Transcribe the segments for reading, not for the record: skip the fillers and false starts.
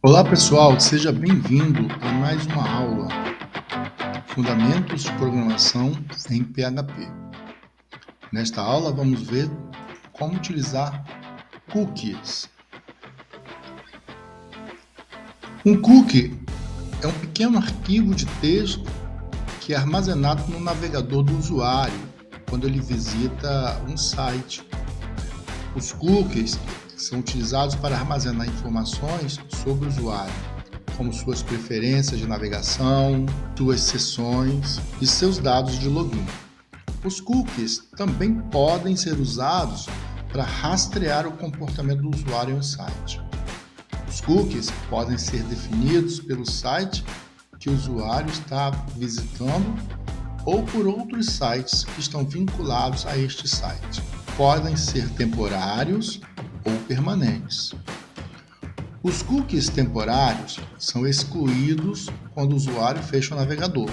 Olá pessoal, seja bem-vindo a mais uma aula Fundamentos de Programação em PHP. Nesta aula vamos ver como utilizar cookies. Um cookie é um pequeno arquivo de texto que é armazenado no navegador do usuário quando ele visita um site. Os cookies são utilizados para armazenar informações sobre o usuário, como suas preferências de navegação, suas sessões e seus dados de login. Os cookies também podem ser usados para rastrear o comportamento do usuário em um site. Os cookies podem ser definidos pelo site que o usuário está visitando ou por outros sites que estão vinculados a este site. Podem ser temporários ou permanentes. Os cookies temporários são excluídos quando o usuário fecha o navegador.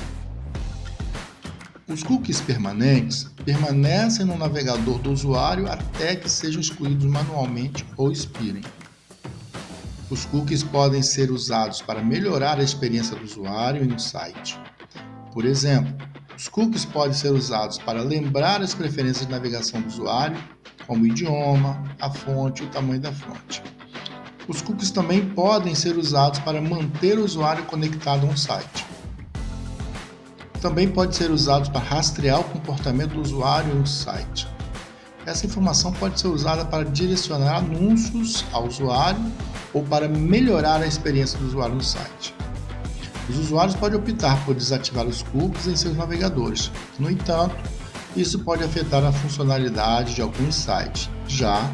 Os cookies permanentes permanecem no navegador do usuário até que sejam excluídos manualmente ou expirem. Os cookies podem ser usados para melhorar a experiência do usuário em um site. Por exemplo, os cookies podem ser usados para lembrar as preferências de navegação do usuário, como o idioma, a fonte e o tamanho da fonte. Os cookies também podem ser usados para manter o usuário conectado a um site. Também pode ser usado para rastrear o comportamento do usuário em um site. Essa informação pode ser usada para direcionar anúncios ao usuário ou para melhorar a experiência do usuário no site. Os usuários podem optar por desativar os cookies em seus navegadores. No entanto, isso pode afetar a funcionalidade de alguns sites, já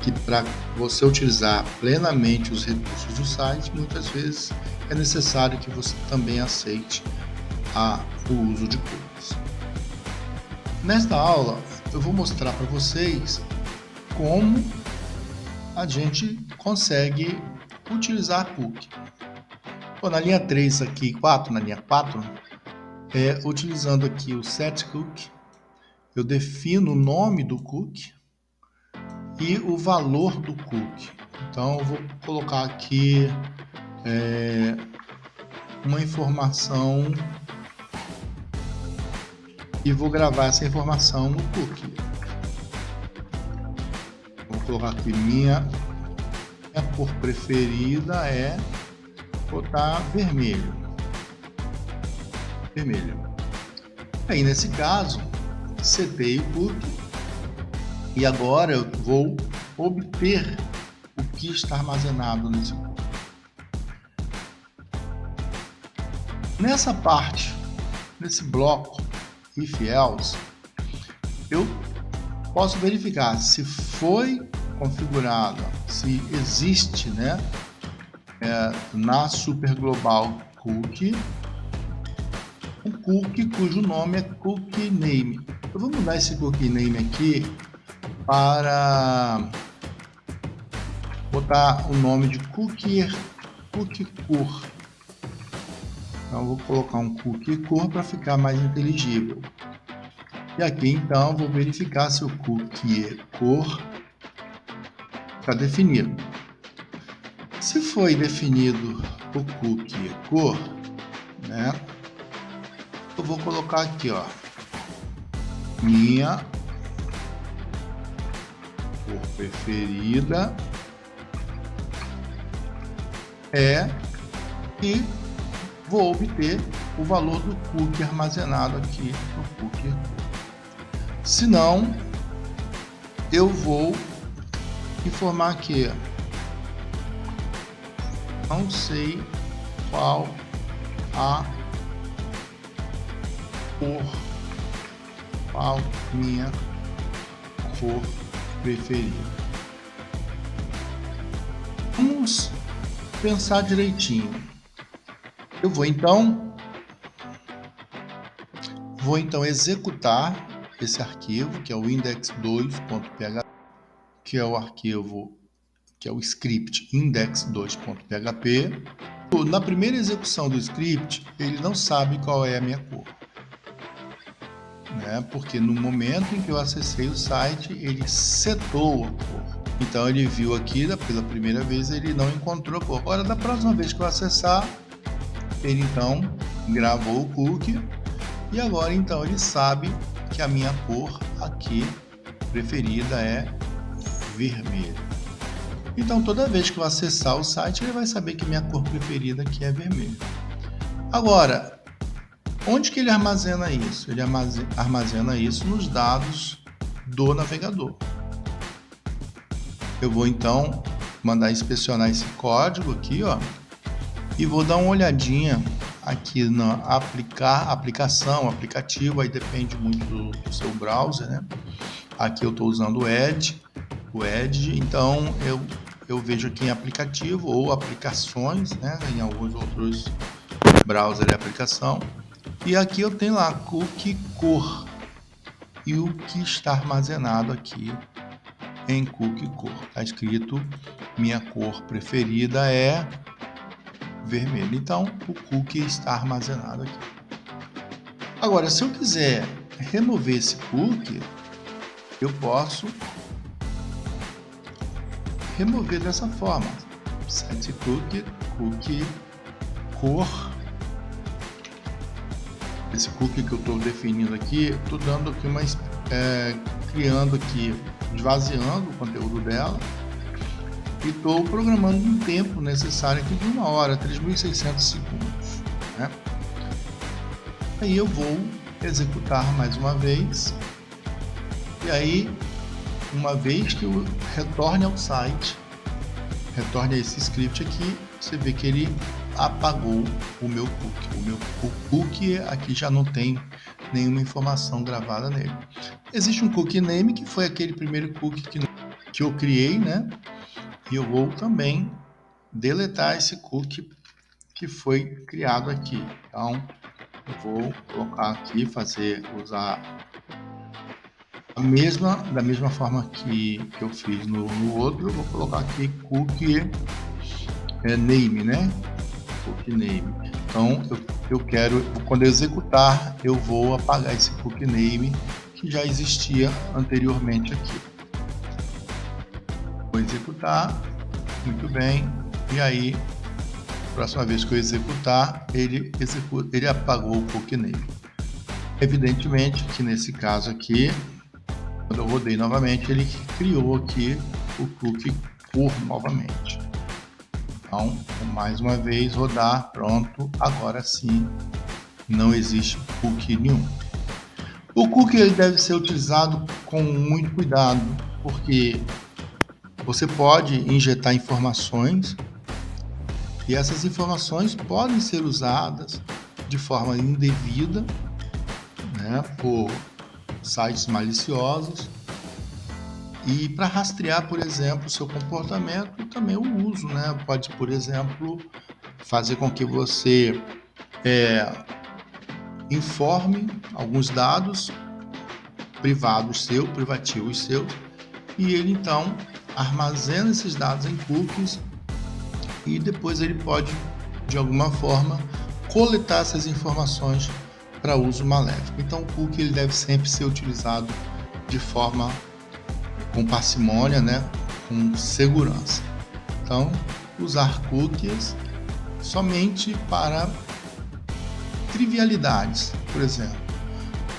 que para você utilizar plenamente os recursos do site, muitas vezes é necessário que você também aceite o uso de cookies. Nesta aula, eu vou mostrar para vocês como a gente consegue utilizar cookie. Bom, na linha 3 aqui, 4, na linha 4, utilizando aqui o setCookie, eu defino o nome do cookie e o valor do cookie. Então, eu vou colocar aqui uma informação e vou gravar essa informação no cookie. Vou colocar aqui minha cor preferida é botar vermelho. Aí, nesse caso, setei o cookie e agora eu vou obter o que está armazenado nesse cookie. Nessa parte, nesse bloco if else, eu posso verificar se foi configurada, se existe, na super global cookie, um cookie cujo nome é cookie name. Eu vou mudar esse cookie name aqui para botar o nome de cookie cor. Então, eu vou colocar um cookie cor para ficar mais inteligível. E aqui, então, vou verificar se o cookie cor está definido. Se foi definido o cookie cor, eu vou colocar aqui, minha cor preferida é, e vou obter o valor do cookie armazenado aqui no cookie. Se não, eu vou informar que não sei qual a cor, qual minha cor preferida. Vamos pensar direitinho. Eu vou então executar esse arquivo, que é o index2.php, que é o arquivo, que é o script index2.php. Na primeira execução do script, ele não sabe qual é a minha cor, porque no momento em que eu acessei o site, ele setou a cor. Então ele viu aqui pela primeira vez, ele não encontrou a cor. Agora, da próxima vez que eu acessar, ele então gravou o cookie e agora então ele sabe que a minha cor aqui preferida é vermelho. Então toda vez que eu acessar o site, ele vai saber que minha cor preferida aqui é vermelho. Agora, onde que ele armazena isso? Ele armazena isso nos dados do navegador. Eu vou então mandar inspecionar esse código aqui, ó, e vou dar uma olhadinha aqui na aplicativo, aí depende muito do seu browser, né? Aqui eu estou usando o Edge, então eu vejo aqui em aplicativo ou aplicações, né? Em alguns outros browser e aplicação. E aqui eu tenho lá cookie cor e o que está armazenado aqui em cookie cor. Está escrito minha cor preferida é vermelho. Então o cookie está armazenado aqui. Agora, se eu quiser remover esse cookie, eu posso remover dessa forma. Set cookie cor. Esse cookie que eu estou definindo aqui, estou dando aqui criando aqui, esvaziando o conteúdo dela e estou programando um tempo necessário aqui de 1 hora, 3.600 segundos, né? Aí eu vou executar mais uma vez e aí, uma vez que eu retorne ao site, retorne a esse script aqui, você vê que ele apagou o meu cookie. O cookie aqui já não tem nenhuma informação gravada nele. Existe um cookie name, que foi aquele primeiro cookie que eu criei, né? E eu vou também deletar esse cookie que foi criado aqui. Então, eu vou colocar aqui, usar da mesma forma que eu fiz no outro, eu vou colocar aqui cookie name, né? Cookie name. Então eu quero, quando eu executar, eu vou apagar esse cookie name que já existia anteriormente aqui. Vou executar, muito bem, e aí, próxima vez que eu executar, ele apagou o cookie name. Evidentemente que nesse caso aqui, quando eu rodei novamente, ele criou aqui o cookie cor novamente. Então, mais uma vez, rodar, pronto, agora sim, não existe cookie nenhum. O cookie ele deve ser utilizado com muito cuidado, porque você pode injetar informações e essas informações podem ser usadas de forma indevida, né, por sites maliciosos, e para rastrear, por exemplo, o seu comportamento e também o uso, né? Pode, por exemplo, fazer com que você informe alguns dados privativos seus, e ele então armazena esses dados em cookies e depois ele pode, de alguma forma, coletar essas informações para uso maléfico. Então o cookie ele deve sempre ser utilizado de forma com parcimônia, né? Com segurança. Então, usar cookies somente para trivialidades, por exemplo.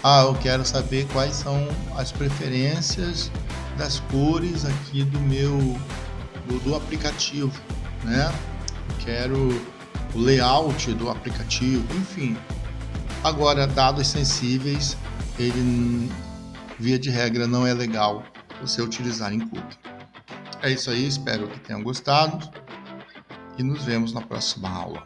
Eu quero saber quais são as preferências das cores aqui do aplicativo, né? Quero o layout do aplicativo, enfim. Agora, dados sensíveis, ele, via de regra, não é legal você utilizar em cookie. É isso aí, espero que tenham gostado e nos vemos na próxima aula.